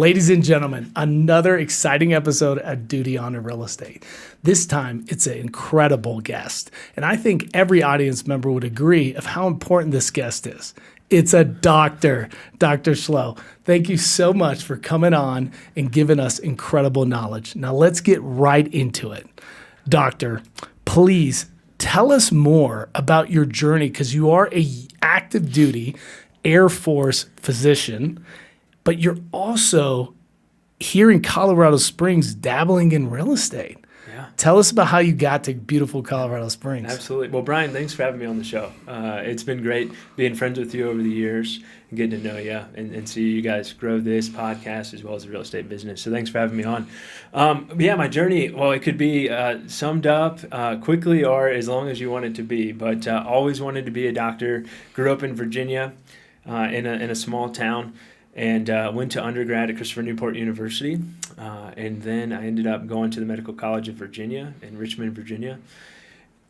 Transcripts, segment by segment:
Ladies and gentlemen, another exciting episode of Duty Honor Real Estate. This time, it's an incredible guest, and I think every audience member would agree of how important this guest is. It's a doctor, Dr. Schloe. Thank you so much for coming on and giving us incredible knowledge. Now, let's get right into it. Doctor, please tell us more about your journey, because you are a active duty Air Force physician, but you're also here in Colorado Springs dabbling in real estate. Yeah. Tell us about how you got to beautiful Colorado Springs. Absolutely. Well, Brian, thanks for having me on the show. It's been great being friends with you over the years and getting to know you and see you guys grow this podcast as well as the real estate business. So thanks for having me on. My journey, well, it could be summed up quickly or as long as you want it to be, but always wanted to be a doctor. Grew up in Virginia in a small town. And went to undergrad at Christopher Newport University. And then I ended up going to the Medical College of Virginia in Richmond, Virginia.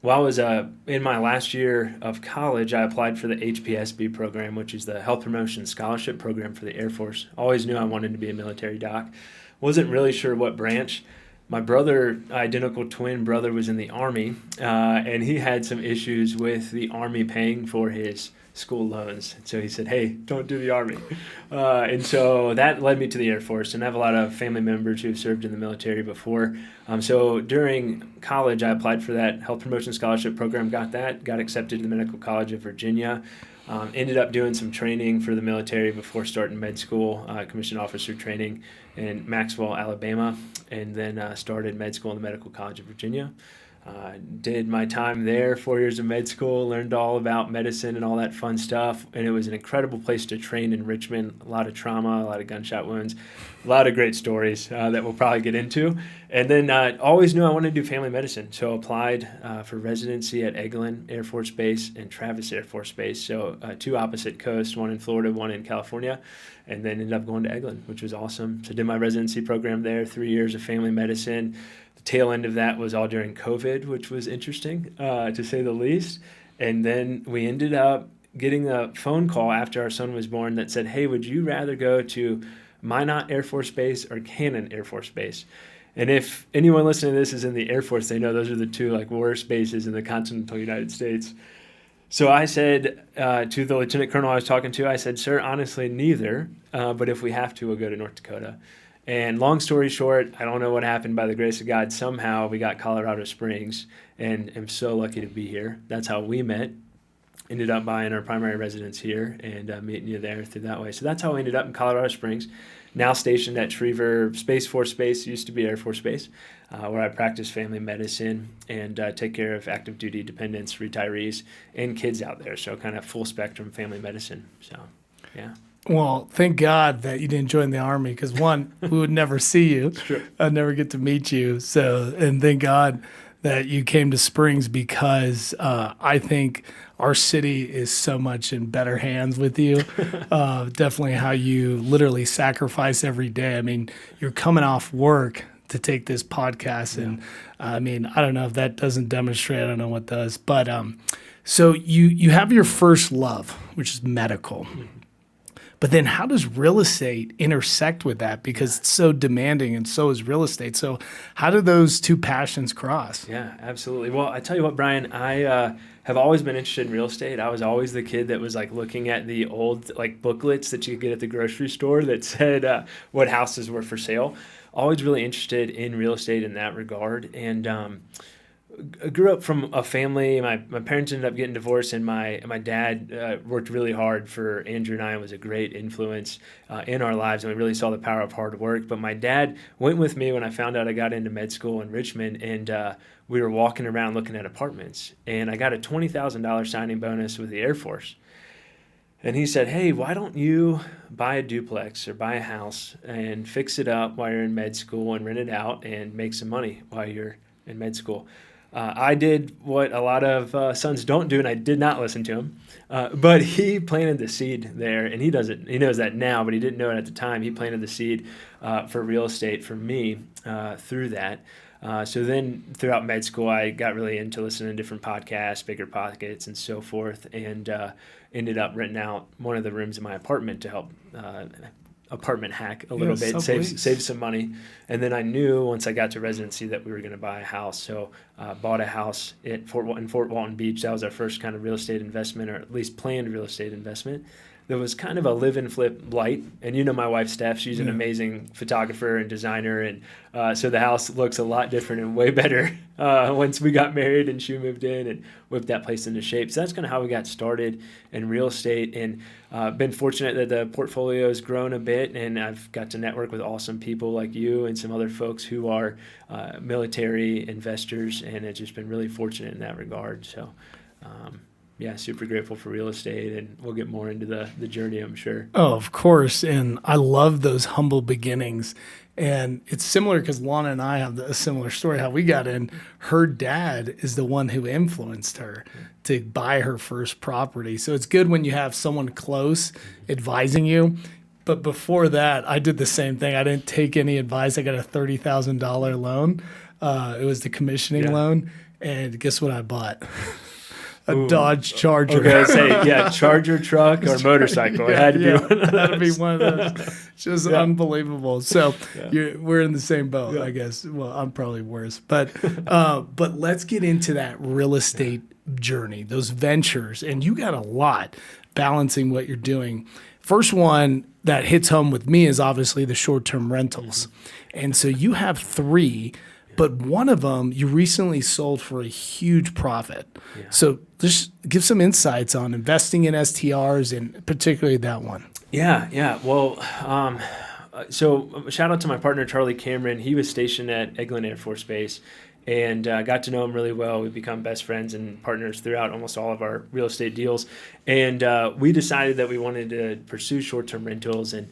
While I was in my last year of college, I applied for the HPSB program, which is the Health Promotion Scholarship Program for the Air Force. Always knew I wanted to be a military doc. Wasn't really sure what branch. My brother, identical twin brother, was in the Army, and he had some issues with the Army paying for his school loans. So he said, hey, don't do the Army. And so that led me to the Air Force. And I have a lot of family members who have served in the military before. So during college, I applied for that Health Promotion Scholarship Program, got accepted to the Medical College of Virginia. Ended up doing some training for the military before starting med school, commissioned officer training in Maxwell, Alabama, and then started med school in the Medical College of Virginia. Did my time there, 4 years of med school, learned all about medicine and all that fun stuff, and it was an incredible place to train in Richmond. A lot of trauma, a lot of gunshot wounds, a lot of great stories that we'll probably get into. And then always knew I wanted to do family medicine, so applied for residency at Eglin Air Force Base and Travis Air Force Base, so two opposite coasts, one in Florida, one in California, and then ended up going to Eglin, which was awesome. So did my residency program there, 3 years of family medicine. The tail end of that was all during COVID, which was interesting, to say the least. And then we ended up getting a phone call after our son was born that said, hey, would you rather go to Minot Air Force Base or Cannon Air Force Base? And if anyone listening to this is in the Air Force, they know those are the two worst bases in the continental United States. So I said to the lieutenant colonel I was talking to, I said, sir, honestly, neither, but if we have to, we'll go to North Dakota. And long story short, I don't know what happened. By the grace of God, somehow we got Colorado Springs, and I'm so lucky to be here. That's how we met. Ended up buying our primary residence here and meeting you there through that way. So that's how we ended up in Colorado Springs, now stationed at Schriever Space Force Base, used to be Air Force Base, where I practice family medicine and take care of active duty dependents, retirees, and kids out there. So kind of full spectrum family medicine. So, yeah. Well, thank God that you didn't join the Army, because one, we would never see you. Sure. I'd never get to meet you. So, and thank God that you came to Springs, because I think our city is so much in better hands with you. Definitely how you literally sacrifice every day. I mean, you're coming off work to take this podcast. Yeah. And I mean, I don't know if that doesn't demonstrate, I don't know what does. But so you have your first love, which is medical. Mm-hmm. But then how does real estate intersect with that? Because it's so demanding, and so is real estate. So how do those two passions cross? Yeah, absolutely. Well, I tell you what, Brian, I have always been interested in real estate. I was always the kid that was looking at the old booklets that you could get at the grocery store that said what houses were for sale. Always really interested in real estate in that regard. And I grew up from a family. My parents ended up getting divorced, and my dad worked really hard for Andrew and I, and was a great influence in our lives, and we really saw the power of hard work. But my dad went with me when I found out I got into med school in Richmond, and we were walking around looking at apartments, and I got a $20,000 signing bonus with the Air Force. And he said, hey, why don't you buy a duplex or buy a house and fix it up while you're in med school and rent it out and make some money while you're in med school? I did what a lot of sons don't do, and I did not listen to him. But he planted the seed there, and he knows that now, but he didn't know it at the time. He planted the seed for real estate for me through that. So then throughout med school, I got really into listening to different podcasts, Bigger Pockets, and so forth, and ended up renting out one of the rooms in my apartment to help apartment hack a little bit, save some money. And then I knew once I got to residency that we were going to buy a house. So bought a house in Fort Walton Beach. That was our first kind of real estate investment, or at least planned real estate investment. There was kind of a live and flip light. And you know my wife, Steph, she's an amazing photographer and designer. And so the house looks a lot different and way better once we got married and she moved in and whipped that place into shape. So that's kind of how we got started in real estate. And been fortunate that the portfolio has grown a bit, and I've got to network with awesome people like you and some other folks who are military investors, and it's just been really fortunate in that regard. So super grateful for real estate, and we'll get more into the journey, I'm sure. Oh, of course. And I love those humble beginnings. And it's similar because Lana and I have a similar story, how we got in. Her dad is the one who influenced her to buy her first property. So it's good when you have someone close advising you. But before that, I did the same thing. I didn't take any advice. I got a $30,000 loan. It was the commissioning loan. And guess what I bought? A Dodge Charger. Okay, Charger truck or motorcycle. It had to be one of those. That'd be one of those. Just unbelievable. So we're in the same boat, I guess. Well, I'm probably worse. But let's get into that real estate journey, those ventures. And you got a lot balancing what you're doing. First one that hits home with me is obviously the short-term rentals. And so you have 3. But one of them you recently sold for a huge profit. Yeah. So just give some insights on investing in STRs and particularly that one. Yeah. Well, so shout out to my partner, Charlie Cameron. He was stationed at Eglin Air Force Base, and got to know him really well. We've become best friends and partners throughout almost all of our real estate deals. And we decided that we wanted to pursue short-term rentals, and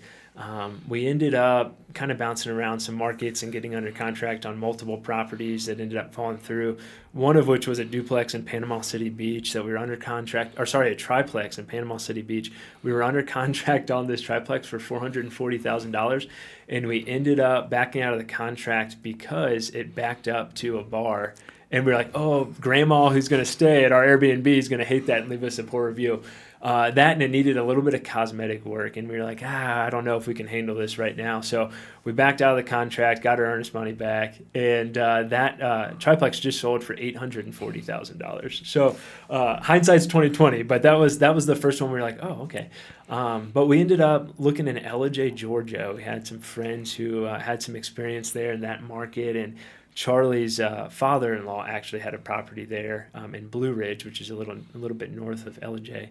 we ended up kind of bouncing around some markets and getting under contract on multiple properties that ended up falling through, one of which was a duplex in Panama City Beach that we were under contract, a triplex in Panama City Beach. We were under contract on this triplex for $440,000, and we ended up backing out of the contract because it backed up to a bar. And we were like, oh, grandma who's going to stay at our Airbnb is going to hate that and leave us a poor review. That, and it needed a little bit of cosmetic work. And we were like, I don't know if we can handle this right now. So we backed out of the contract, got our earnest money back. And that triplex just sold for $840,000. So hindsight's 2020, but that was the first one we were like, oh, okay. But we ended up looking in Ellijay, Georgia. We had some friends who had some experience there in that market, and Charlie's father-in-law actually had a property there in Blue Ridge, which is a little bit north of Ellijay.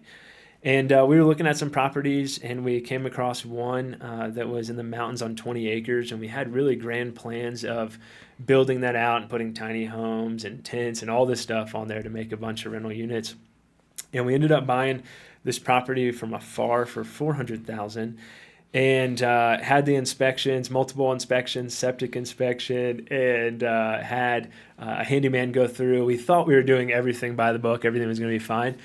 And we were looking at some properties, and we came across one that was in the mountains on 20 acres, and we had really grand plans of building that out and putting tiny homes and tents and all this stuff on there to make a bunch of rental units. And we ended up buying this property from afar for $400,000. And had the inspections, multiple inspections, septic inspection, and had a handyman go through. We thought we were doing everything by the book. Everything was going to be fine.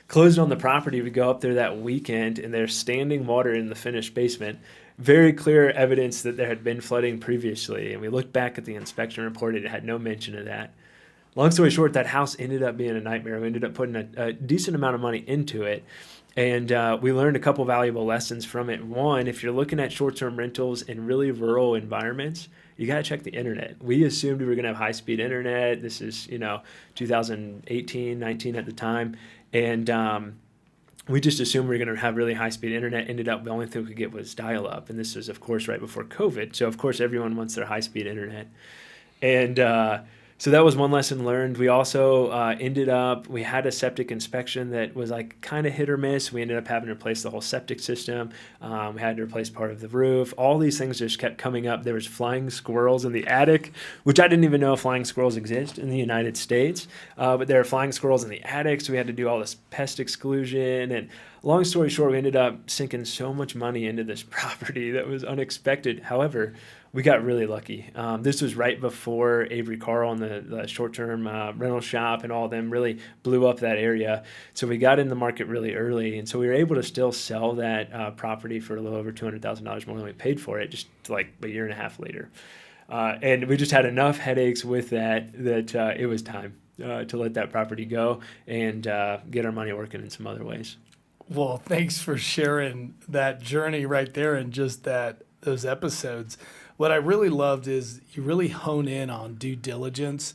Closed on the property. We go up there that weekend, and there's standing water in the finished basement. Very clear evidence that there had been flooding previously. And we looked back at the inspection report. It had no mention of that. Long story short, that house ended up being a nightmare. We ended up putting a decent amount of money into it. And we learned a couple valuable lessons from it. One, if you're looking at short-term rentals in really rural environments, you got to check the internet. We assumed we were going to have high-speed internet. This is, 2018, 19 at the time. And we just assumed we were going to have really high-speed internet. Ended up the only thing we could get was dial-up. And this was, of course, right before COVID. So, of course, everyone wants their high-speed internet. And so that was one lesson learned. We also we had a septic inspection that was like kind of hit or miss. We ended up having to replace the whole septic system. We had to replace part of the roof. All these things just kept coming up. There was flying squirrels in the attic, which I didn't even know flying squirrels exist in the United States. But there were flying squirrels in the attic, so we had to do all this pest exclusion. And long story short, we ended up sinking so much money into this property that was unexpected. However, we got really lucky. This was right before Avery Carl and the short-term rental shop and all of them really blew up that area. So we got in the market really early, and so we were able to still sell that property for a little over $200,000 more than we paid for it, just like a year and a half later. And we just had enough headaches with that it was time to let that property go and get our money working in some other ways. Well, thanks for sharing that journey right there and just those episodes. What I really loved is you really hone in on due diligence.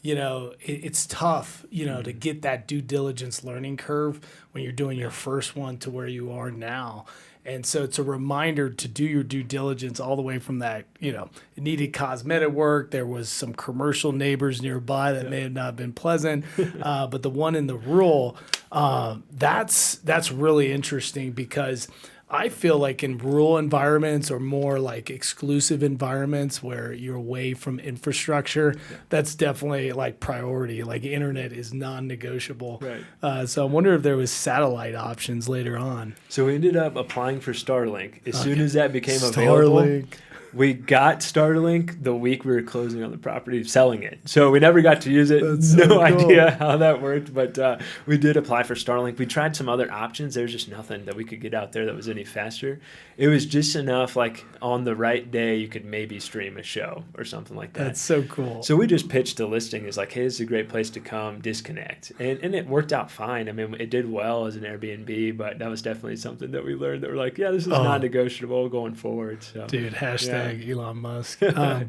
It's tough, to get that due diligence learning curve when you're doing your first one to where you are now. And so it's a reminder to do your due diligence all the way from that, it needed cosmetic work. There was some commercial neighbors nearby that may have not been pleasant. But the one in the rural, that's really interesting because I feel like in rural environments or more like exclusive environments where you're away from infrastructure, that's definitely like priority. Like internet is non-negotiable. Right. So I wonder if there was satellite options later on. So we ended up applying for Starlink. As soon as that became Starlink. available, we got Starlink the week we were closing on the property, selling it. So we never got to use it. That's so no cool. idea how that worked, but we did apply for Starlink. We tried some other options. There was just nothing that we could get out there that was any faster. It was just enough, like on the right day, you could maybe stream a show or something like that. That's so cool. So we just pitched the listing as like, hey, this is a great place to come disconnect. And it worked out fine. I mean, it did well as an Airbnb, but that was definitely something that we learned that we're like, yeah, this is non-negotiable going forward. So, dude, hashtag Elon Musk.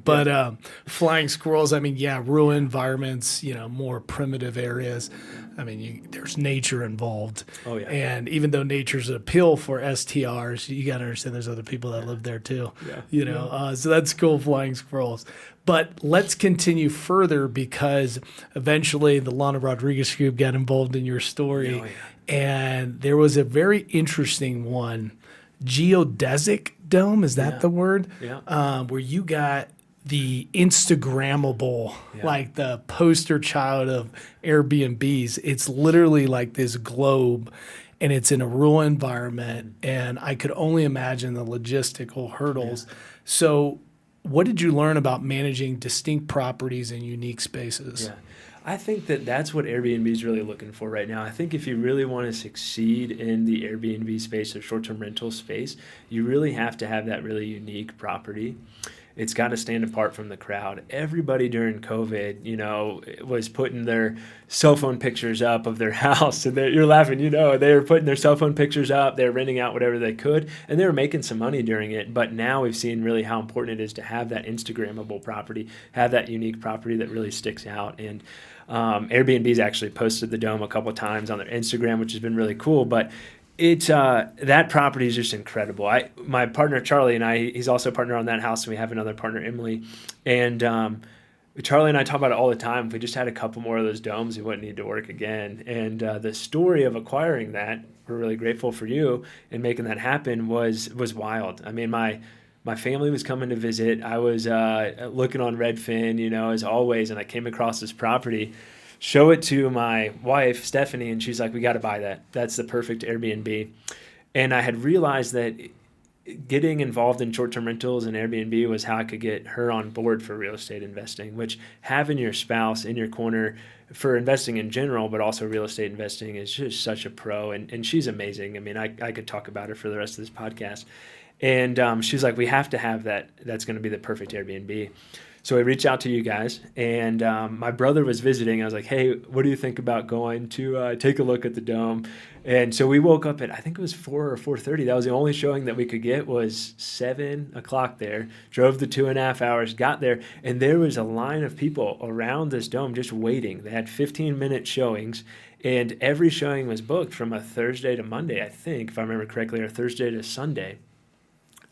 But flying squirrels, I mean, rural environments, more primitive areas. I mean, there's nature involved. Oh, yeah. And even though nature's an appeal for STRs, you got to understand there's other people that live there too. So that's cool, flying squirrels. But let's continue further because eventually the Lana Rodriguez group got involved in your story. And there was a very interesting one, geodesic dome, is that the word? Where you got the Instagrammable, like the poster child of Airbnbs. It's literally like this globe and it's in a rural environment. And I could only imagine the logistical hurdles. So what did you learn about managing distinct properties in unique spaces? I think that's what Airbnb is really looking for right now. I think if you really want to succeed in the Airbnb space or short-term rental space, you really have to have that really unique property. It's got to stand apart from the crowd. Everybody during COVID, was putting their cell phone pictures up of their house. And you're laughing, they were putting their cell phone pictures up. They were renting out whatever they could. And they were making some money during it. But now we've seen really how important it is to have that Instagrammable property, have that unique property that really sticks out. And Airbnb's actually posted the dome a couple of times on their Instagram, which has been really cool. But it's that property is just incredible. My partner Charlie and I, he's also a partner on that house, and we have another partner, Emily. And Charlie and I talk about it all the time. If we just had a couple more of those domes, we wouldn't need to work again. And the story of acquiring that, we're really grateful for you and making that happen was wild. I mean, my family was coming to visit. I was looking on Redfin, as always, and I came across this property. Show it to my wife, Stephanie, and she's like, we got to buy that. That's the perfect Airbnb. And I had realized that getting involved in short-term rentals and Airbnb was how I could get her on board for real estate investing, which having your spouse in your corner for investing in general, but also real estate investing is just such a pro. And she's amazing. I mean, I could talk about her for the rest of this podcast. And she's like, we have to have that. That's going to be the perfect Airbnb. So I reached out to you guys, and my brother was visiting. I was like, hey, what do you think about going to take a look at the dome? And so we woke up at, I think it was 4 or 4:30. That was the only showing that we could get was 7 o'clock there. Drove the 2.5 hours, got there, and there was a line of people around this dome just waiting. They had 15-minute showings, and every showing was booked from a Thursday to Monday, I think, if I remember correctly, or Thursday to Sunday.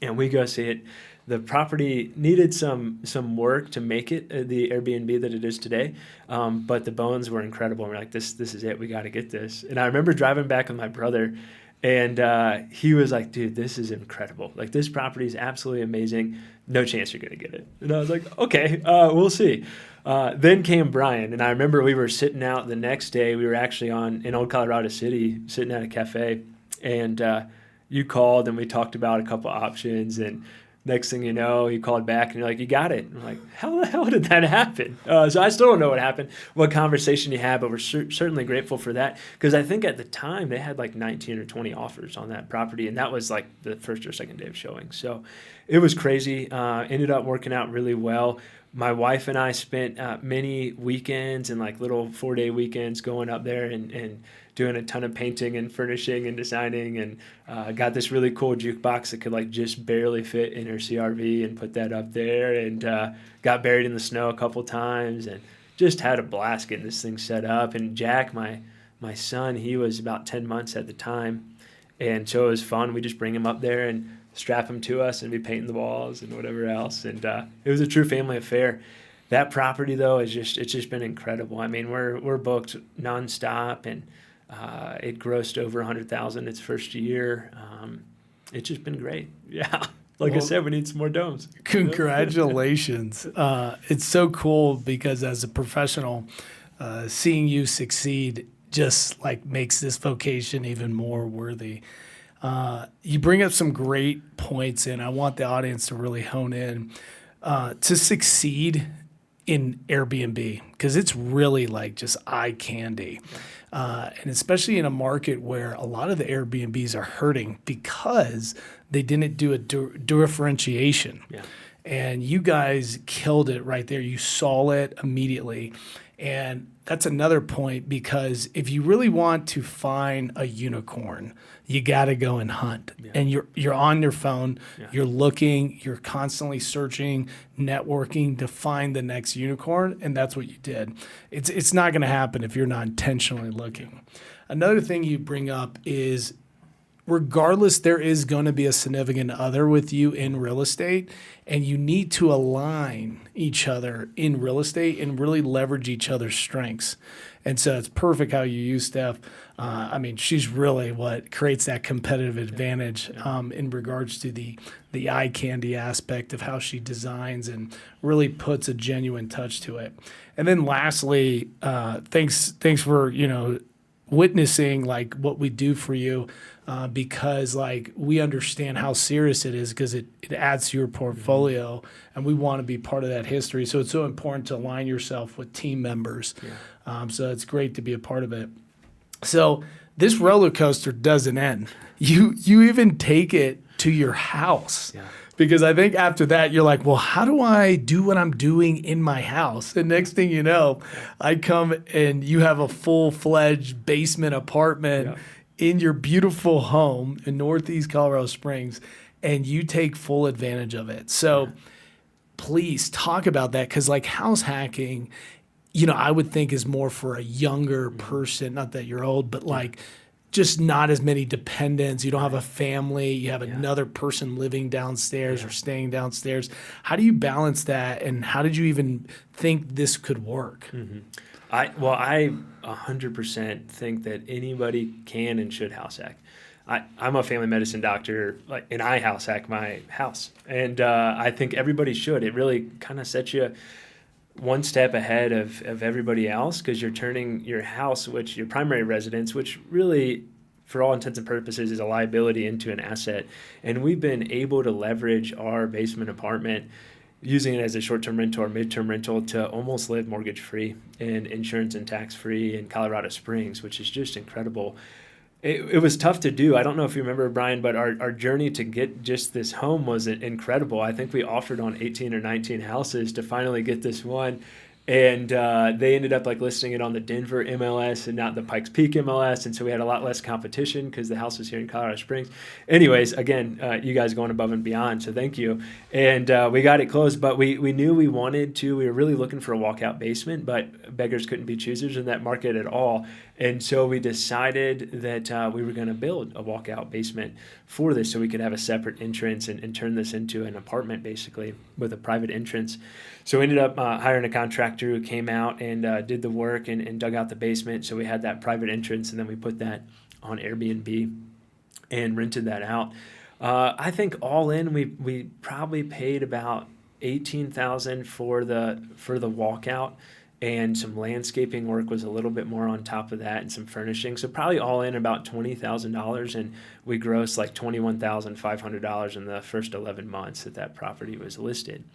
And we go see it. The property needed some work to make it the Airbnb that it is today, but the bones were incredible. And we're like, this is it. We got to get this. And I remember driving back with my brother, and he was like, dude, this is incredible. Like, this property is absolutely amazing. No chance you're going to get it. And I was like, okay, we'll see. Then came Brian, and I remember we were sitting out the next day. We were actually in Old Colorado City, sitting at a cafe, and you called, and we talked about a couple options, and next thing you know, he called back and you're like, you got it. And I'm like, how the hell did that happen? So I still don't know what happened, what conversation you had, but we're certainly grateful for that. Because I think at the time they had like 19 or 20 offers on that property. And that was like the first or second day of showing. So it was crazy. Ended up working out really well. My wife and I spent many weekends and like little 4-day weekends going up there and doing a ton of painting and furnishing and designing, and got this really cool jukebox that could like just barely fit in her CRV, and put that up there, and got buried in the snow a couple times, and just had a blast getting this thing set up. And Jack, my son, he was about 10 months at the time, and so it was fun. We just bring him up there and strap him to us and be painting the walls and whatever else. And it was a true family affair. That property though it's just been incredible. I mean, we're booked nonstop, and it grossed over 100,000 its first year. It's just been great. Yeah. Like I said, we need some more domes. Congratulations. It's so cool because as a professional, seeing you succeed just like makes this vocation even more worthy. You bring up some great points, and I want the audience to really hone in to succeed in Airbnb, because it's really like just eye candy. And especially in a market where a lot of the Airbnbs are hurting because they didn't do a differentiation. Yeah. And you guys killed it right there. You saw it immediately. And that's another point, because if you really want to find a unicorn, you got to go and hunt. Yeah. And you're on your phone, yeah. You're looking, you're constantly searching, networking to find the next unicorn, and that's what you did. It's not going to happen if you're not intentionally looking. Another thing you bring up is, regardless, there is going to be a significant other with you in real estate, and you need to align each other in real estate and really leverage each other's strengths. And so it's perfect how you use Steph. I mean, she's really what creates that competitive advantage in regards to the eye candy aspect of how she designs and really puts a genuine touch to it. And then lastly, thanks for, witnessing like what we do for you, because like we understand how serious it is, because it adds to your portfolio, and we want to be part of that history. So it's so important to align yourself with team members. Yeah. So it's great to be a part of it. So this roller coaster doesn't end. You even take it to your house. Yeah. Because I think after that, you're like, well, how do I do what I'm doing in my house? And next thing you know, I come and you have a full-fledged basement apartment in your beautiful home in Northeast Colorado Springs, and you take full advantage of it. So please talk about that, because like house hacking, I would think is more for a younger person, not that you're old, but like just not as many dependents. You don't have a family. You have another person living downstairs or staying downstairs. How do you balance that, and how did you even think this could work? Mm-hmm. I 100% think that anybody can and should house hack. I'm a family medicine doctor, and I house hack my house. And I think everybody should. It really kind of sets you one step ahead of everybody else, because you're turning your house, which your primary residence, which really, for all intents and purposes, is a liability, into an asset. And we've been able to leverage our basement apartment, using it as a short-term rental or mid-term rental, to almost live mortgage-free and insurance and tax-free in Colorado Springs, which is just incredible. It was tough to do. I don't know if you remember, Brian, but our journey to get just this home was incredible. I think we offered on 18 or 19 houses to finally get this one. And they ended up listing it on the Denver MLS and not the Pikes Peak MLS. And so we had a lot less competition because the house was here in Colorado Springs. Anyways, again, you guys going above and beyond, so thank you. And we got it closed, but we knew we wanted to. We were really looking for a walkout basement, but beggars couldn't be choosers in that market at all. And so we decided that we were going to build a walkout basement for this, so we could have a separate entrance and turn this into an apartment, basically, with a private entrance. So we ended up hiring a contractor who came out and did the work and dug out the basement. So we had that private entrance, and then we put that on Airbnb and rented that out. I think all in, we probably paid about $18,000 for the walkout, and some landscaping work was a little bit more on top of that, and some furnishing. So probably all in about $20,000, and we grossed $21,500 in the first 11 months that property was listed.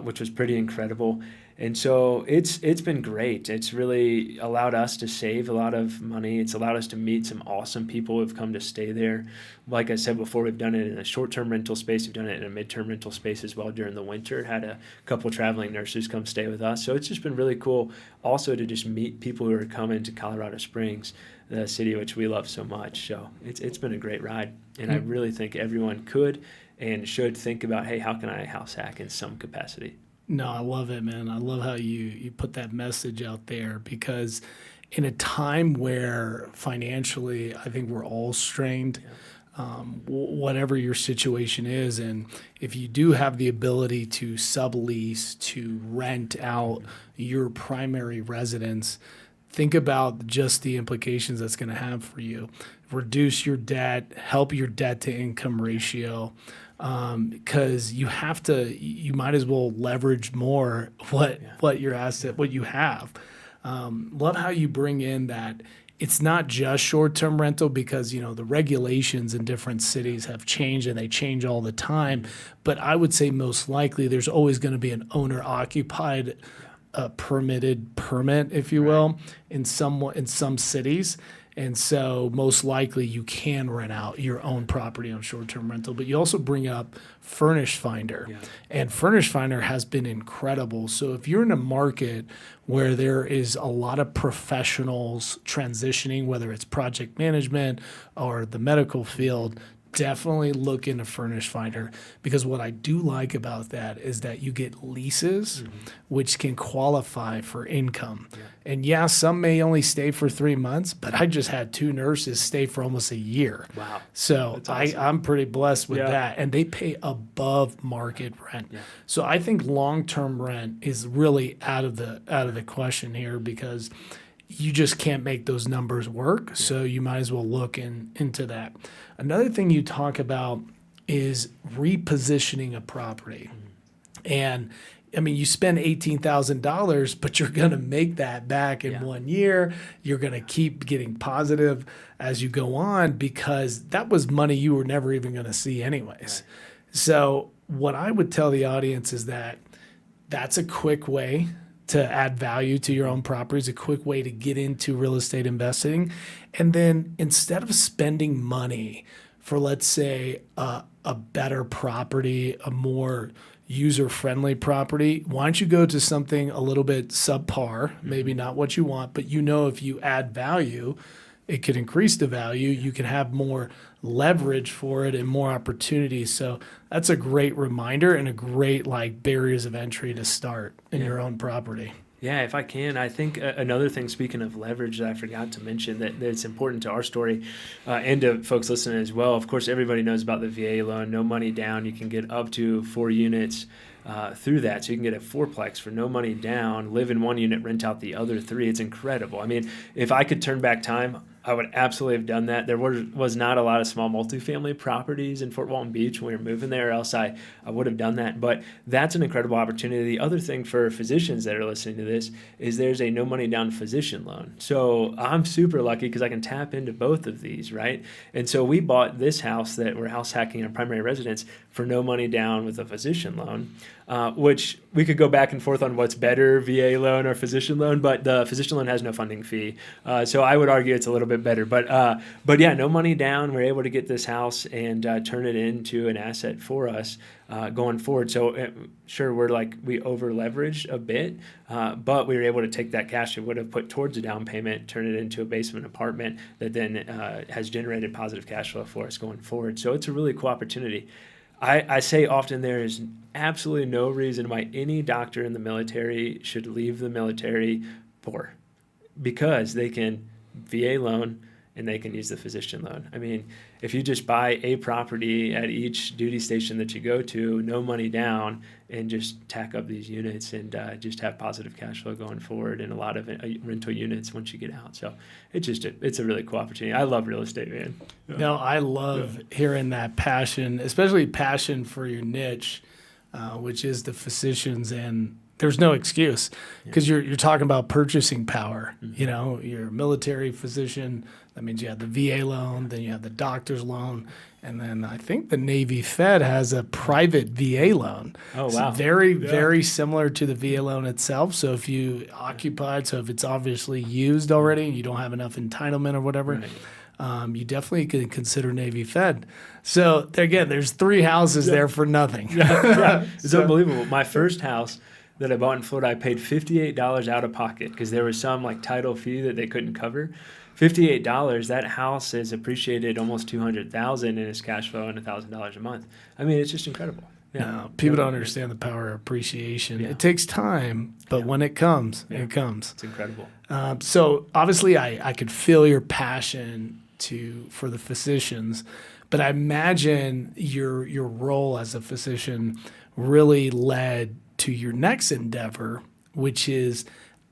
which was pretty incredible. And so it's been great. It's really allowed us to save a lot of money. It's allowed us to meet some awesome people who have come to stay there. Like I said before, we've done it in a short-term rental space. We've done it in a mid-term rental space as well during the winter. Had a couple traveling nurses come stay with us. So it's just been really cool also to just meet people who are coming to Colorado Springs, the city which we love so much. So it's been a great ride. And I really think everyone could and should think about, hey, how can I house hack in some capacity? No, I love it, man. I love how you put that message out there, because in a time where financially I think we're all strained, whatever your situation is, and if you do have the ability to sublease, to rent out your primary residence, think about just the implications that's going to have for you. Reduce your debt, help your debt to income ratio. Because you might as well leverage more what your asset, what you have. Love how you bring in that it's not just short-term rental, because the regulations in different cities have changed and they change all the time. But I would say most likely there's always going to be an owner-occupied, permit, if you will, in some cities. And so most likely you can rent out your own property on short-term rental. But you also bring up Furnish Finder. Yeah. And Furnish Finder has been incredible. So if you're in a market where there is a lot of professionals transitioning, whether it's project management or the medical field, definitely look into Furnish Finder, because what I do like about that is that you get leases, which can qualify for income. Yeah. And some may only stay for 3 months, but I just had 2 nurses stay for almost a year. Wow. So awesome. I'm pretty blessed with that. And they pay above market rent. Yeah. So I think long-term rent is really out of the question here, because you just can't make those numbers work. Yeah. So you might as well look into that. Another thing you talk about is repositioning a property. And I mean, you spend $18,000, but you're going to make that back in 1 year. You're going to keep getting positive as you go on, because that was money you were never even going to see anyways. Right. So what I would tell the audience is that that's a quick way to add value to your own properties, a quick way to get into real estate investing. And then instead of spending money for, let's say, a better property, a more user-friendly property, why don't you go to something a little bit subpar, maybe not what you want, but if you add value, it could increase the value. You can have more leverage for it and more opportunities. So that's a great reminder and a great barriers of entry to start in your own property. Yeah, if I can, I think another thing, speaking of leverage, that I forgot to mention that it's important to our story and to folks listening as well. Of course, everybody knows about the VA loan, no money down. You can get up to 4 units through that. So you can get a 4-plex for no money down, live in 1 unit, rent out the other 3. It's incredible. I mean, if I could turn back time, I would absolutely have done that. There was not a lot of small multifamily properties in Fort Walton Beach when we were moving there, or else I would have done that. But that's an incredible opportunity. The other thing for physicians that are listening to this is there's a no money down physician loan. So I'm super lucky because I can tap into both of these, right? And so we bought this house that we're house hacking our primary residence for no money down with a physician loan, which we could go back and forth on what's better, VA loan or physician loan, but the physician loan has no funding fee. So I would argue it's a little bit better. But yeah, no money down. We're able to get this house and turn it into an asset for us going forward. So sure, we over leveraged a bit, but we were able to take that cash we would have put towards a down payment, turn it into a basement apartment that then has generated positive cash flow for us going forward. So it's a really cool opportunity. I say often there is absolutely no reason why any doctor in the military should leave the military poor, because they can VA loan and they can use the physician loan. I mean, if you just buy a property at each duty station that you go to, no money down, and just tack up these units and just have positive cash flow going forward and a lot of rental units once you get out. So it's a really cool opportunity. I love real estate, man. Yeah. No, I love hearing that passion, especially passion for your niche, which is the physicians. And there's no excuse, because you're talking about purchasing power. Mm-hmm. You're a military physician. That means you have the VA loan, then you have the doctor's loan, And then I think the Navy Fed has a private VA loan. Oh, It's wow. very similar to the VA loan itself. So if you occupied, so if it's obviously used already and you don't have enough entitlement or whatever, you definitely could consider Navy Fed. So again, there's 3 houses there for nothing. It's unbelievable. My first house that I bought in Florida, I paid $58 out of pocket because there was some like title fee that they couldn't cover. $58, that house is appreciated almost $200,000 in its cash flow and $1,000 a month. I mean, it's just incredible. Yeah. No, people don't understand the power of appreciation. Yeah. It takes time, but when it comes, Yeah. it comes. It's incredible. So obviously, I could feel your passion for the physicians, but I imagine your role as a physician really led to your next endeavor, which is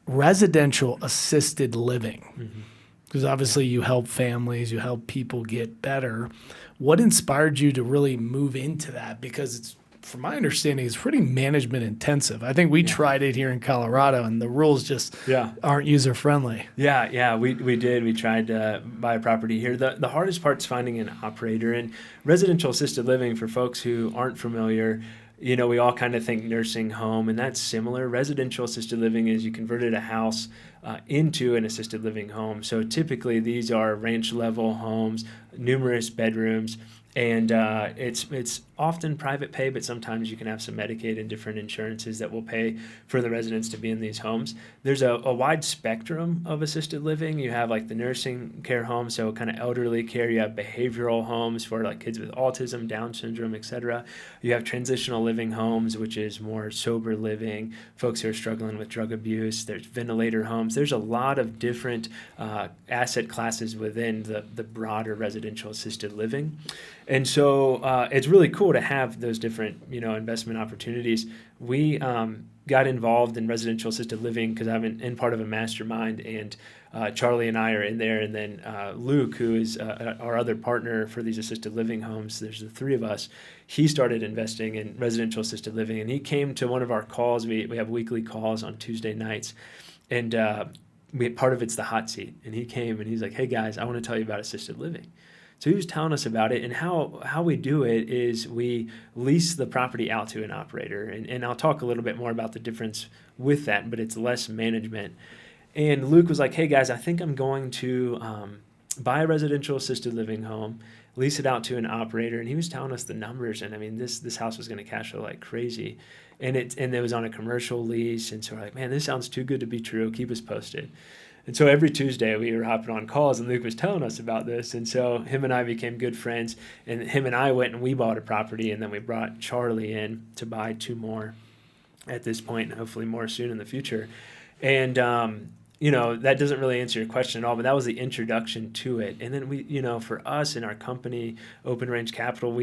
residential assisted living. Mm-hmm. Because obviously you help families, you help people get better. What inspired you to really move into that? Because it's, from my understanding, it's pretty management intensive. I think we tried it here in Colorado, and the rules just aren't user friendly. Yeah, we did. We tried to buy a property here. The hardest part's finding an operator. And residential assisted living, for folks who aren't familiar, you know, we all kind of think nursing home, and that's similar. Residential assisted living is you converted a house into an assisted living home. So typically these are ranch level homes, numerous bedrooms, and it's often private pay, but sometimes you can have some Medicaid and different insurances that will pay for the residents to be in these homes. There's a wide spectrum of assisted living. You have like the nursing care homes, so kind of elderly care. You have behavioral homes for like kids with autism, Down syndrome, etc. You have transitional living homes, which is more sober living, folks who are struggling with drug abuse. There's ventilator homes. There's a lot of different asset classes within the broader residential assisted living. And so it's really cool to have those different, investment opportunities. We got involved in residential assisted living because I'm in part of a mastermind, and Charlie and I are in there, and then Luke, who is our other partner for these assisted living homes. There's the 3 of us. He started investing in residential assisted living, and he came to one of our calls. We have weekly calls on Tuesday nights, and part of it's the hot seat. And he came and he's like, "Hey guys, I want to tell you about assisted living." So he was telling us about it, and how we do it is we lease the property out to an operator. And I'll talk a little bit more about the difference with that, but it's less management. And Luke was like, "Hey guys, I think I'm going to buy a residential assisted living home, lease it out to an operator." And he was telling us the numbers, and I mean, this house was going to cash flow like crazy. And it was on a commercial lease, and so we're like, "Man, this sounds too good to be true. Keep us posted." And so every Tuesday we were hopping on calls, and Luke was telling us about this. And so him and I became good friends, and him and I went and we bought a property, and then we brought Charlie in to buy 2 more at this point, and hopefully more soon in the future. And, that doesn't really answer your question at all, but that was the introduction to it. And then we, for us in our company, Open Range Capital,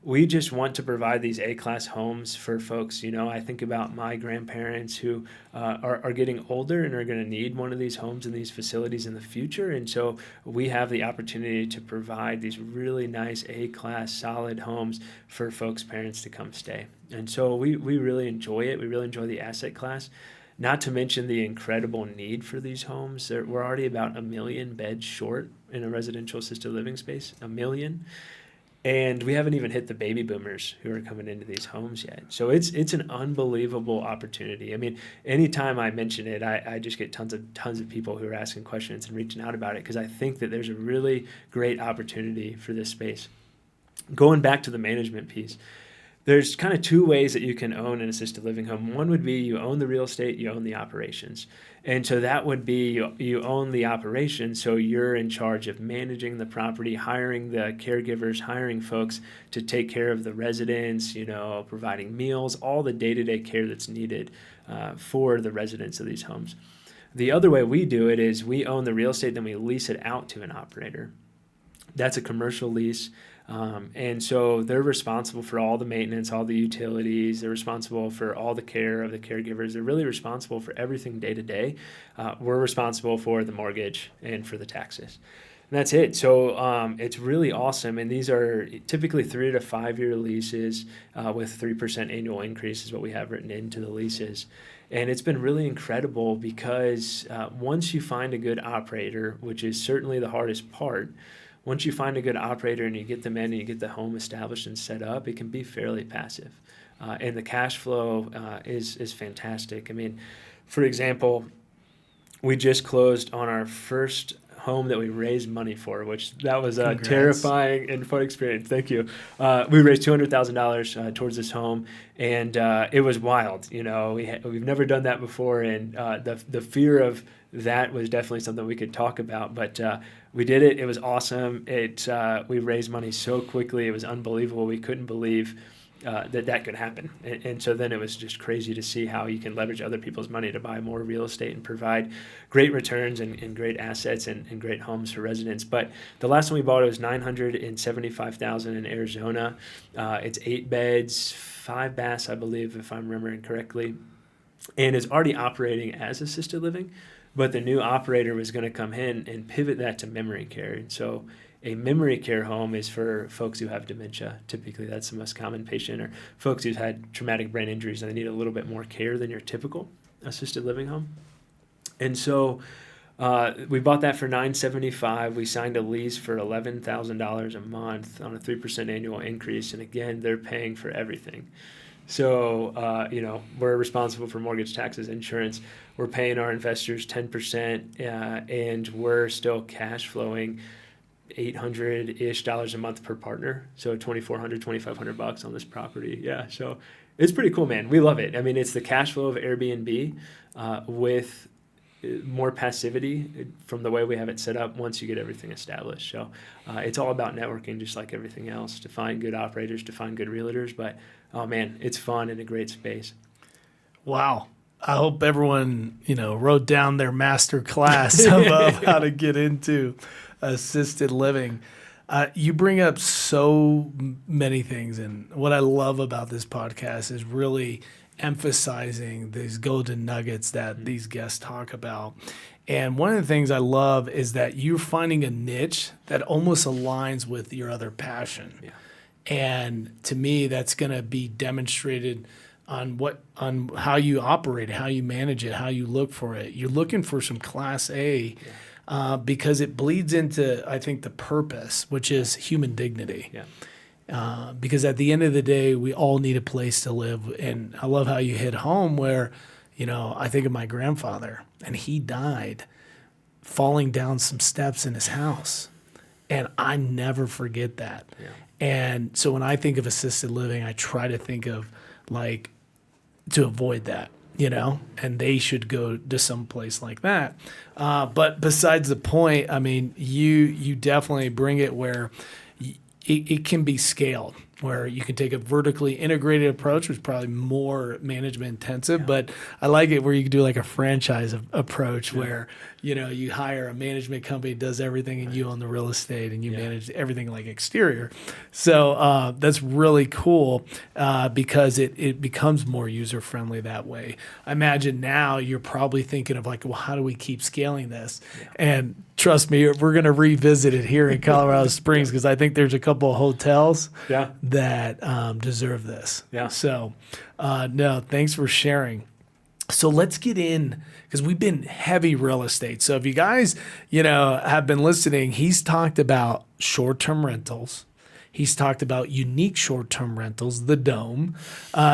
we just want to provide these A-class homes for folks. I think about my grandparents who are getting older and are going to need one of these homes in these facilities in the future. And so we have the opportunity to provide these really nice A-class solid homes for folks' parents to come stay. And so we really enjoy it. We really enjoy the asset class. Not to mention the incredible need for these homes. We're already about 1 million beds short in a residential assisted living space, 1 million. And we haven't even hit the baby boomers who are coming into these homes yet. So it's an unbelievable opportunity. I mean, anytime I mention it, I just get tons of people who are asking questions and reaching out about it, because I think that there's a really great opportunity for this space. Going back to the management piece, there's kind of 2 ways that you can own an assisted living home. One would be you own the real estate, you own the operations. And so that would be you own the operation, so you're in charge of managing the property, hiring the caregivers, hiring folks to take care of the residents, providing meals, all the day-to-day care that's needed for the residents of these homes. The other way we do it is we own the real estate, then we lease it out to an operator. That's a commercial lease. And so they're responsible for all the maintenance, all the utilities. They're responsible for all the care of the caregivers. They're really responsible for everything day to day. We're responsible for the mortgage and for the taxes. And that's it. So it's really awesome. And these are typically 3 to 5 year leases with 3% annual increase is what we have written into the leases. And it's been really incredible because once you find a good operator, which is certainly the hardest part, once you find a good operator and you get them in and you get the home established and set up, it can be fairly passive. And the cash flow is fantastic. I mean, for example, we just closed on our first home that we raised money for, which that was a terrifying and fun experience. Thank you. We raised $200,000 towards this home, and it was wild. You know, we've never done that before, and the fear of that was definitely something we could talk about. But we did it. It was awesome. We raised money so quickly. It was unbelievable. We couldn't believe that could happen. And so then it was just crazy to see how you can leverage other people's money to buy more real estate and provide great returns and great assets and great homes for residents. But the last one we bought, it was $975,000 in Arizona. It's 8 beds, 5 baths, I believe, if I'm remembering correctly, and is already operating as assisted living. But the new operator was going to come in and pivot that to memory care. And so a memory care home is for folks who have dementia. Typically, that's the most common patient, or folks who've had traumatic brain injuries and they need a little bit more care than your typical assisted living home. And so we bought that for $975,000. We signed a lease for $11,000 a month on a 3% annual increase. And again, they're paying for everything. So, we're responsible for mortgage, taxes, insurance. We're paying our investors 10%, and we're still cash flowing $800-ish a month per partner. So $2,400, $2,500 on this property. Yeah. So it's pretty cool, man. We love it. I mean, it's the cash flow of Airbnb with more passivity from the way we have it set up once you get everything established. So it's all about networking, just like everything else, to find good operators, to find good realtors. But, oh man, it's fun and a great space. Wow. I hope everyone, wrote down their master class of how to get into assisted living. You bring up so many things, and what I love about this podcast is really emphasizing these golden nuggets that these guests talk about. And one of the things I love is that you're finding a niche that almost aligns with your other passion. Yeah. And to me, that's going to be demonstrated on how you operate, how you manage it, how you look for it. You're looking for some Class A. Yeah. Because it bleeds into, I think, the purpose, which is human dignity. Yeah. Because at the end of the day, we all need a place to live. And I love how you hit home where, I think of my grandfather, and he died falling down some steps in his house. And I never forget that. Yeah. And so when I think of assisted living, I try to think of to avoid that. And they should go to some place like that. But besides the point, I mean, you definitely bring it where it can be scaled, where you can take a vertically integrated approach, which is probably more management intensive. Yeah. But I like it where you can do like a franchise approach, where you hire a management company, does everything, and you own the real estate, and you manage everything like exterior. So that's really cool because it becomes more user friendly that way. I imagine now you're probably thinking of well, how do we keep scaling this? Yeah. And trust me, we're going to revisit it here in Colorado Springs because I think there's a couple of hotels that deserve this. Yeah. So no, thanks for sharing. So let's get in, because we've been heavy real estate. So if you guys, have been listening, he's talked about short-term rentals. He's talked about unique short-term rentals, the Dome.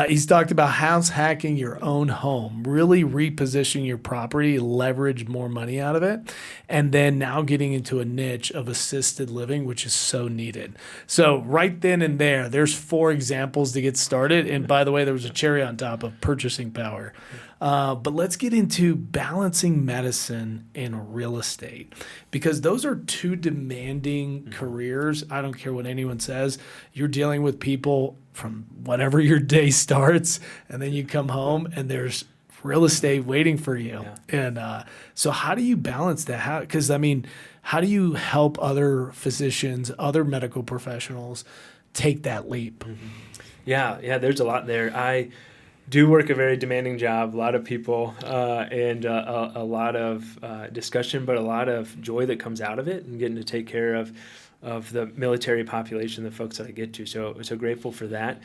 He's talked about house hacking your own home, really repositioning your property, leverage more money out of it, and then now getting into a niche of assisted living, which is so needed. So right then and there's 4 examples to get started. And by the way, there was a cherry on top of purchasing power. But let's get into balancing medicine and real estate, because those are 2 demanding careers. I don't care what anyone says. You're dealing with people from whatever your day starts, and then you come home and there's real estate waiting for you. Yeah. And so how do you balance that? How do you help other physicians, other medical professionals take that leap? Mm-hmm. Yeah, there's a lot there. I do work a very demanding job, a lot of people, and a lot of discussion, but a lot of joy that comes out of it, and getting to take care of the military population, the folks that I get to. So grateful for that.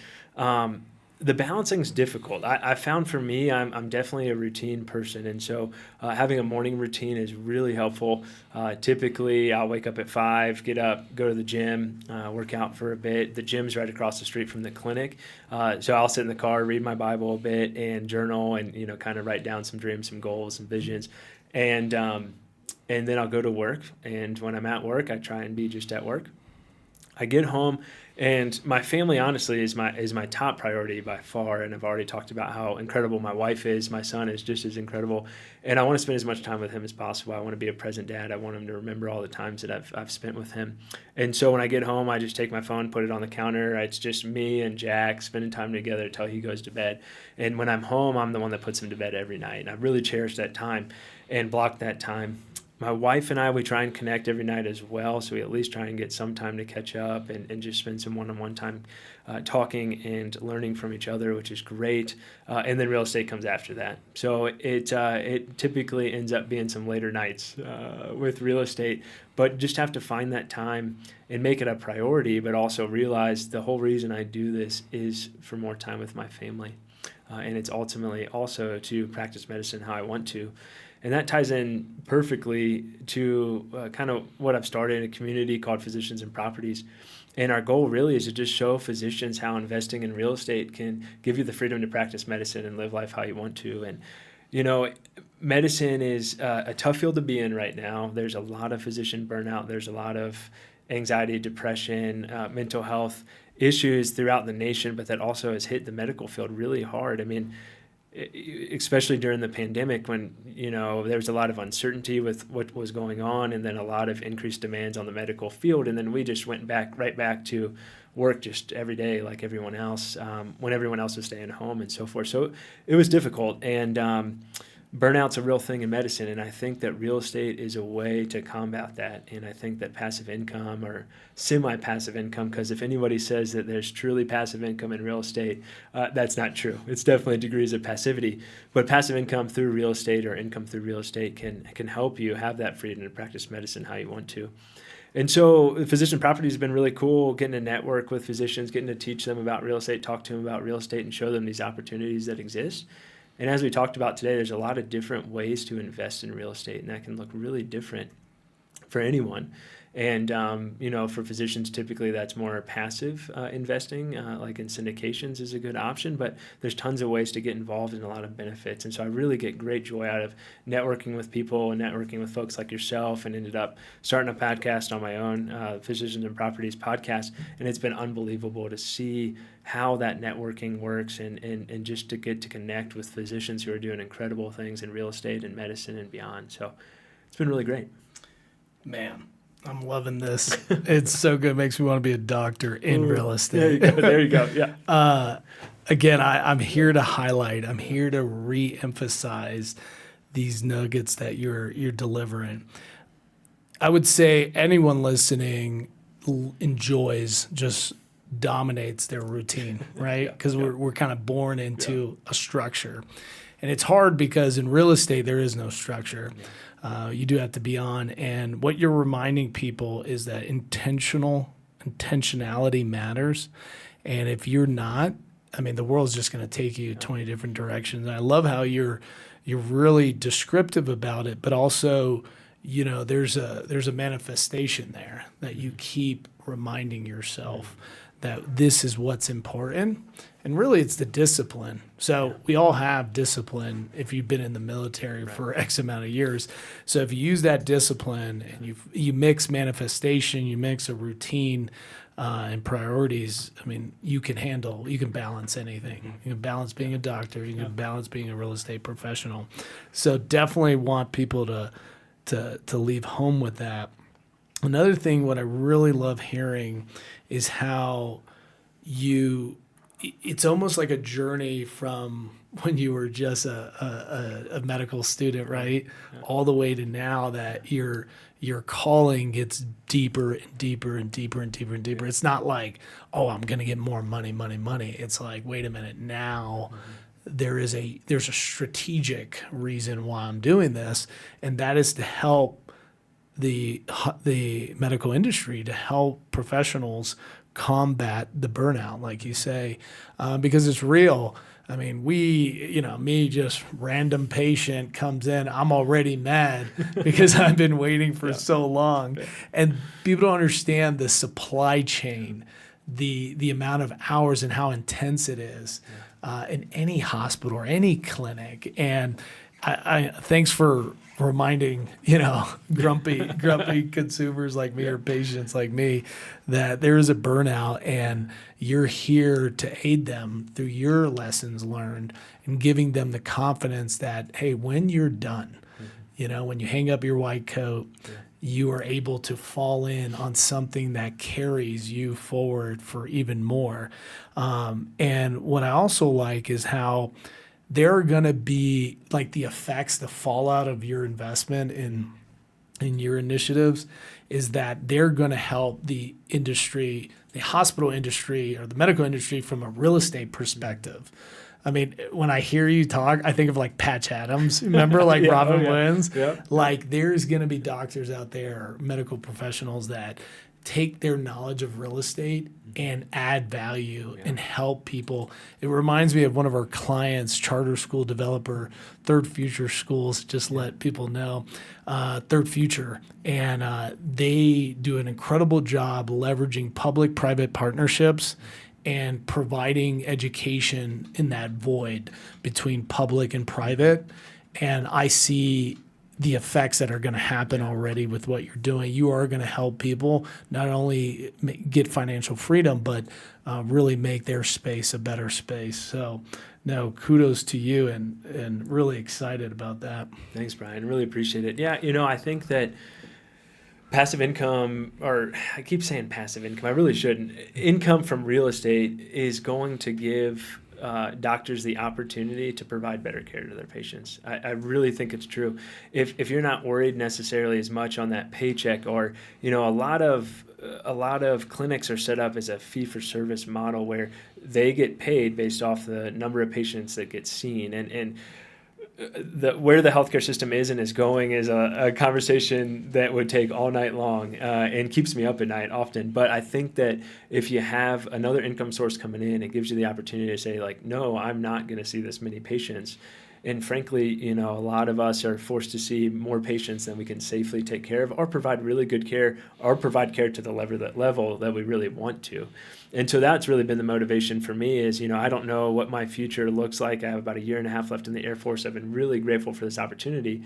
the balancing's difficult. I found for me, I'm definitely a routine person, and so having a morning routine is really helpful. Typically, I'll wake up at 5, get up, go to the gym, work out for a bit. The gym's right across the street from the clinic, so I'll sit in the car, read my Bible a bit, and journal, and kind of write down some dreams, some goals, some visions, and then I'll go to work. And when I'm at work, I try and be just at work. I get home, and my family, honestly, is my top priority by far. And I've already talked about how incredible my wife is. My son is just as incredible, and I want to spend as much time with him as possible. I want to be a present dad. I want him to remember all the times that I've spent with him. And so when I get home, I just take my phone, put it on the counter. It's just me and Jack spending time together until he goes to bed. And when I'm home, I'm the one that puts him to bed every night. And I really cherish that time and block that time. My wife and I, we try and connect every night as well, so we at least try and get some time to catch up and just spend some one-on-one time talking and learning from each other, which is great. And then real estate comes after that. So it typically ends up being some later nights with real estate, but just have to find that time and make it a priority, but also realize the whole reason I do this is for more time with my family. And it's ultimately also to practice medicine how I want to. And that ties in perfectly to kind of what I've started in a community called Physicians and Properties. And our goal really is to just show physicians how investing in real estate can give you the freedom to practice medicine and live life how you want to. And, medicine is a tough field to be in right now. There's a lot of physician burnout. There's a lot of anxiety, depression, mental health issues throughout the nation, but that also has hit the medical field really hard. I mean, especially during the pandemic when, there was a lot of uncertainty with what was going on, and then a lot of increased demands on the medical field. And then we just went right back to work just every day like everyone else, when everyone else was staying home and so forth. So it was difficult. And burnout's a real thing in medicine, and I think that real estate is a way to combat that. And I think that passive income or semi-passive income, because if anybody says that there's truly passive income in real estate, that's not true. It's definitely degrees of passivity, but passive income through real estate or income through real estate can help you have that freedom to practice medicine how you want to. And so Physician Properties has been really cool, getting to network with physicians, getting to teach them about real estate, talk to them about real estate, and show them these opportunities that exist. And as we talked about today, there's a lot of different ways to invest in real estate, and that can look really different for anyone. And, for physicians, typically that's more passive investing, like in syndications is a good option, but there's tons of ways to get involved in a lot of benefits. And so I really get great joy out of networking with people and networking with folks like yourself, and ended up starting a podcast on my own, Physicians and Properties podcast. And it's been unbelievable to see how that networking works and just to get to connect with physicians who are doing incredible things in real estate and medicine and beyond. So it's been really great. Man, I'm loving this. It's so good. It makes me want to be a doctor in real estate. There you go. Yeah. Again, I'm here to highlight. I'm here to re-emphasize these nuggets that you're delivering. I would say anyone listening enjoys, just dominates their routine, right? Because we're kind of born into a structure. And it's hard because in real estate, there is no structure. You do have to be on. And what you're reminding people is that intentionality matters. And if you're not, the world's just going to take you 20 different directions. And I love how you're really descriptive about it, but also, there's a manifestation there that you keep reminding yourself that this is what's important. And really, it's the discipline. So we all have discipline if you've been in the military for X amount of years. So if you use that discipline and you mix manifestation, you mix a routine and priorities, you can balance anything. You can balance being a doctor. You can balance being a real estate professional. So definitely want people to leave home with that. Another thing, what I really love hearing is how it's almost like a journey from when you were just a medical student, right? Yeah. All the way to now that your calling gets deeper and deeper and deeper and deeper and deeper. It's not like, oh, I'm going to get more money. It's like, wait a minute, now there's a strategic reason why I'm doing this, and that is to help the medical industry, to help professionals combat the burnout, like you say, because it's real. I mean, me, just random patient comes in, I'm already mad because I've been waiting for so long. And people don't understand the supply chain, the amount of hours and how intense it is in any hospital or any clinic. And I thanks for reminding, grumpy consumers like me or patients like me that there is a burnout, and you're here to aid them through your lessons learned and giving them the confidence that, hey, when you're done, when you hang up your white coat, you are able to fall in on something that carries you forward for even more. And what I also like is how there are going to be like the effects, the fallout of your investment in your initiatives is that they're going to help the industry, the hospital industry or the medical industry from a real estate perspective. I mean, when I hear you talk, I think of like Patch Adams. Remember, like Robin Williams? Yep. Like there's going to be doctors out there, medical professionals that take their knowledge of real estate and add value and help people. It reminds me of one of our clients, charter school developer, Third Future Schools, just let people know, Third Future. And they do an incredible job leveraging public-private partnerships and providing education in that void between public and private. And I see the effects that are going to happen already with what you're doing. You are going to help people not only get financial freedom, but really make their space a better space. So, no, kudos to you, and really excited about that. Thanks, Brian. Really appreciate it. Yeah, I think that passive income, or I keep saying passive income, I really shouldn't. Income from real estate is going to give doctors the opportunity to provide better care to their patients. I really think it's true. If you're not worried necessarily as much on that paycheck, or a lot of clinics are set up as a fee-for-service model where they get paid based off the number of patients that get seen, and where the healthcare system is and is going is a conversation that would take all night long and keeps me up at night often. But I think that if you have another income source coming in, it gives you the opportunity to say, like, no, I'm not going to see this many patients. And frankly, a lot of us are forced to see more patients than we can safely take care of, or provide really good care, or provide care to the level that we really want to. And so that's really been the motivation for me is, I don't know what my future looks like. I have about 1.5 years left in the Air Force. I've been really grateful for this opportunity.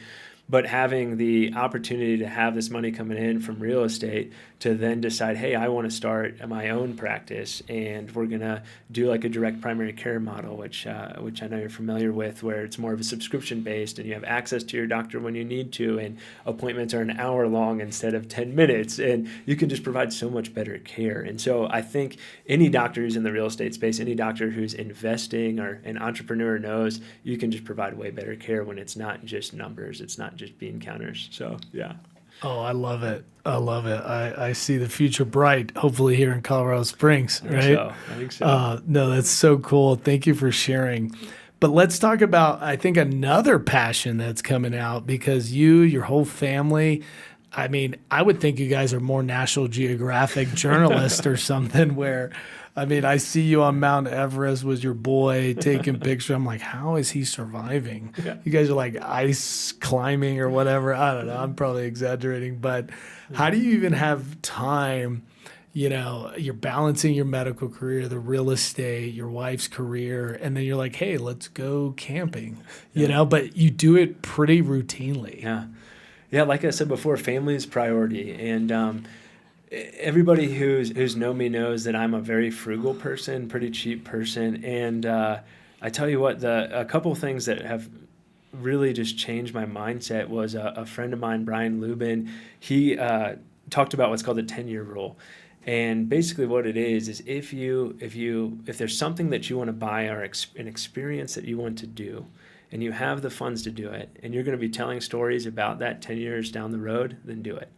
But having the opportunity to have this money coming in from real estate to then decide, hey, I want to start my own practice, and we're going to do like a direct primary care model, which I know you're familiar with, where it's more of a subscription based and you have access to your doctor when you need to, and appointments are an hour long instead of 10 minutes, and you can just provide so much better care. And so I think any doctor who's in the real estate space, any doctor who's investing or an entrepreneur knows you can just provide way better care when it's not just numbers, it's not just bean counters. So, yeah. Oh, I love it. I see the future bright, hopefully here in Colorado Springs, right? I think so. No, that's so cool. Thank you for sharing. But let's talk about, I think, another passion that's coming out, because your whole family, I mean, I would think you guys are more National Geographic journalists or something, where, I mean, I see you on Mount Everest with your boy taking pictures. I'm like, how is he surviving? Yeah. You guys are like ice climbing or whatever. I don't know. I'm probably exaggerating. But how do you even have time? You're balancing your medical career, the real estate, your wife's career, and then you're like, hey, let's go camping, but you do it pretty routinely. Yeah. Yeah, like I said before, family is priority. And everybody who's known me knows that I'm a very frugal person, pretty cheap person. And I tell you what, a couple of things that have really just changed my mindset was a friend of mine, Brian Lubin. He talked about what's called the 10-year rule. And basically what it is if there's something that you want to buy, or an experience that you want to do, and you have the funds to do it, and you're going to be telling stories about that 10 years down the road, then do it.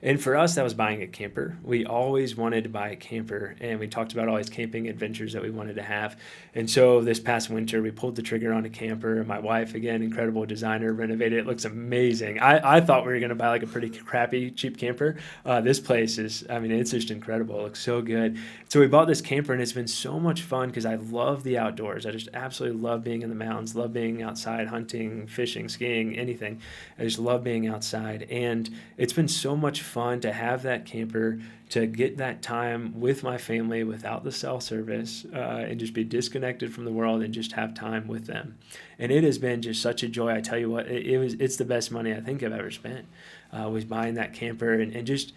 And for us, that was buying a camper. We always wanted to buy a camper, and we talked about all these camping adventures that we wanted to have. And so this past winter, we pulled the trigger on a camper. My wife, again, incredible designer, renovated it. It looks amazing. I thought we were going to buy like a pretty crappy, cheap camper. This place is, I mean, it's just incredible. It looks so good. So we bought this camper, and it's been so much fun because I love the outdoors. I just absolutely love being in the mountains, love being outside, hunting, fishing, skiing, anything. I just love being outside. And it's been so much fun to have that camper, to get that time with my family without the cell service, and just be disconnected from the world and just have time with them. And it has been just such a joy. I tell you what, it's the best money I think I've ever spent, was buying that camper and just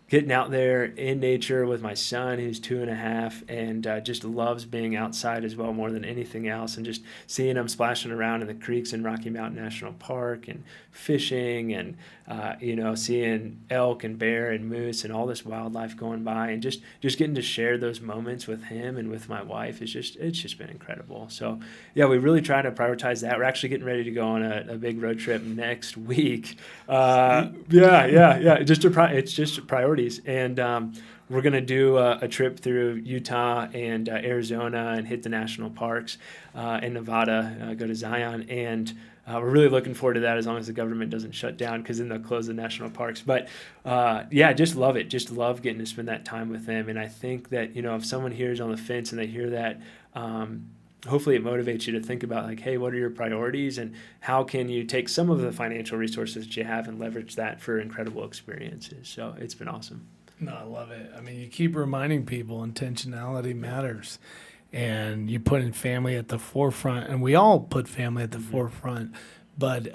getting out there in nature with my son, who's 2.5, and just loves being outside as well more than anything else, and just seeing him splashing around in the creeks in Rocky Mountain National Park and fishing and, seeing elk and bear and moose and all this wildlife going by, and just getting to share those moments with him and with my wife it's just been incredible. So yeah, we really try to prioritize that. We're actually getting ready to go on a big road trip next week. It's just priorities. And we're going to do a trip through Utah and Arizona and hit the national parks in Nevada, go to Zion. And we're really looking forward to that, as long as the government doesn't shut down, because then they'll close the national parks. But just love it. Just love getting to spend that time with them. And I think that, if someone hears on the fence and they hear that, hopefully it motivates you to think about, like, hey, what are your priorities, and how can you take some of the financial resources that you have and leverage that for incredible experiences. So it's been awesome. No, I love it. I mean, you keep reminding people intentionality matters, and you put in family at the forefront, and we all put family at the forefront, but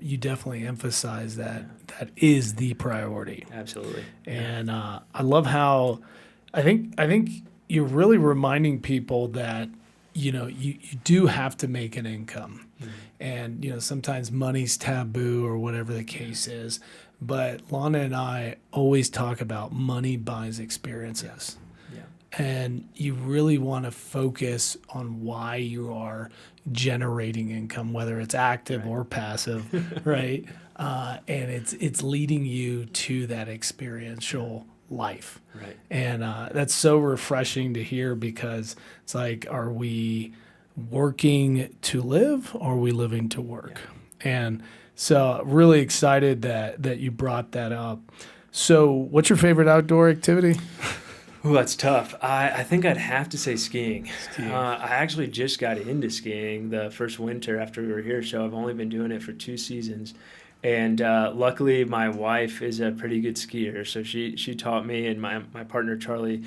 you definitely emphasize that is the priority. Absolutely. And I love how I think you're really reminding people that you do have to make an income. And sometimes money's taboo or whatever the case is, but Lana and I always talk about money buys experiences. And you really want to focus on why you are generating income, whether it's active or passive, right? And it's leading you to that experiential life. Right. And that's so refreshing to hear, because it's like, are we working to live, or are we living to work? And so really excited that you brought that up. So what's your favorite outdoor activity? Ooh, that's tough. I think I'd have to say skiing. I actually just got into skiing the first winter after we were here, so I've only been doing it for 2 seasons. And luckily, my wife is a pretty good skier, so she taught me, and my partner Charlie,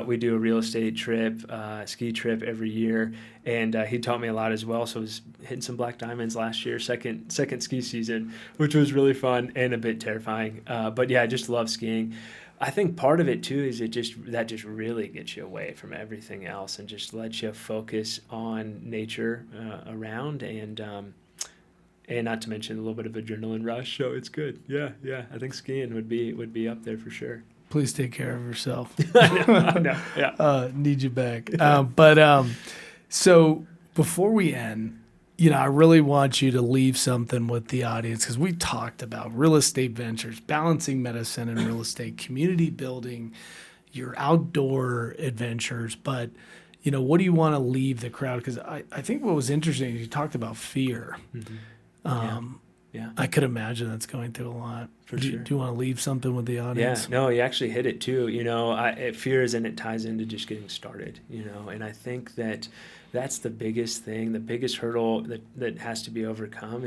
we do a real estate trip, ski trip every year, and he taught me a lot as well. So I was hitting some black diamonds last year, second ski season, which was really fun and a bit terrifying. But yeah, I just love skiing. I think part of it too is that just really gets you away from everything else and just lets you focus on nature around, and not to mention a little bit of adrenaline rush. So it's good. Yeah. I think skiing would be up there for sure. Please take care of yourself. I know. Yeah. Need you back. So before we end, I really want you to leave something with the audience, because we talked about real estate ventures, balancing medicine and real estate, community building, your outdoor adventures. But, what do you want to leave the crowd? Because I think what was interesting is you talked about fear. I could imagine that's going through a lot. Sure. Do you want to leave something with the audience? Yeah, no, you actually hit it too. Fear is, and it ties into just getting started, and I think that's the biggest thing, the biggest hurdle that has to be overcome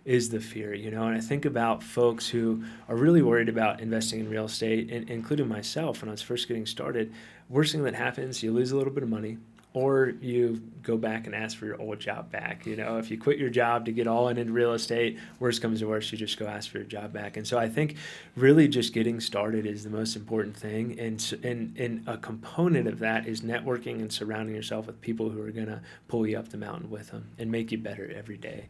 is the fear, and I think about folks who are really worried about investing in real estate, and including myself when I was first getting started. Worst thing that happens, you lose a little bit of money, or you go back and ask for your old job back. If you quit your job to get all into real estate, worst comes to worst, you just go ask for your job back. And so I think really just getting started is the most important thing. And a component of that is networking and surrounding yourself with people who are going to pull you up the mountain with them and make you better every day.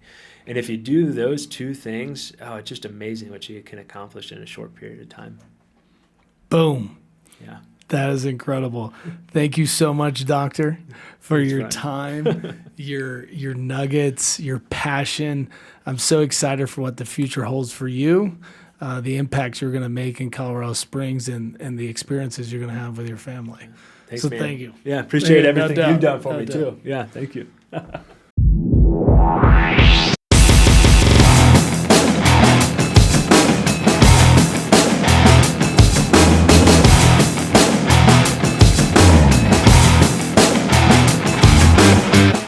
And if you do those 2 things, it's just amazing what you can accomplish in a short period of time. Boom. Yeah. That is incredible. Thank you so much, Doctor, for your time, your nuggets, your passion. I'm so excited for what the future holds for you. the impacts you're going to make in Colorado Springs and the experiences you're going to have with your family. Thanks, So man. thank you. Yeah, appreciate Yeah, no everything doubt, you've done for no me doubt. too. Yeah, thank you.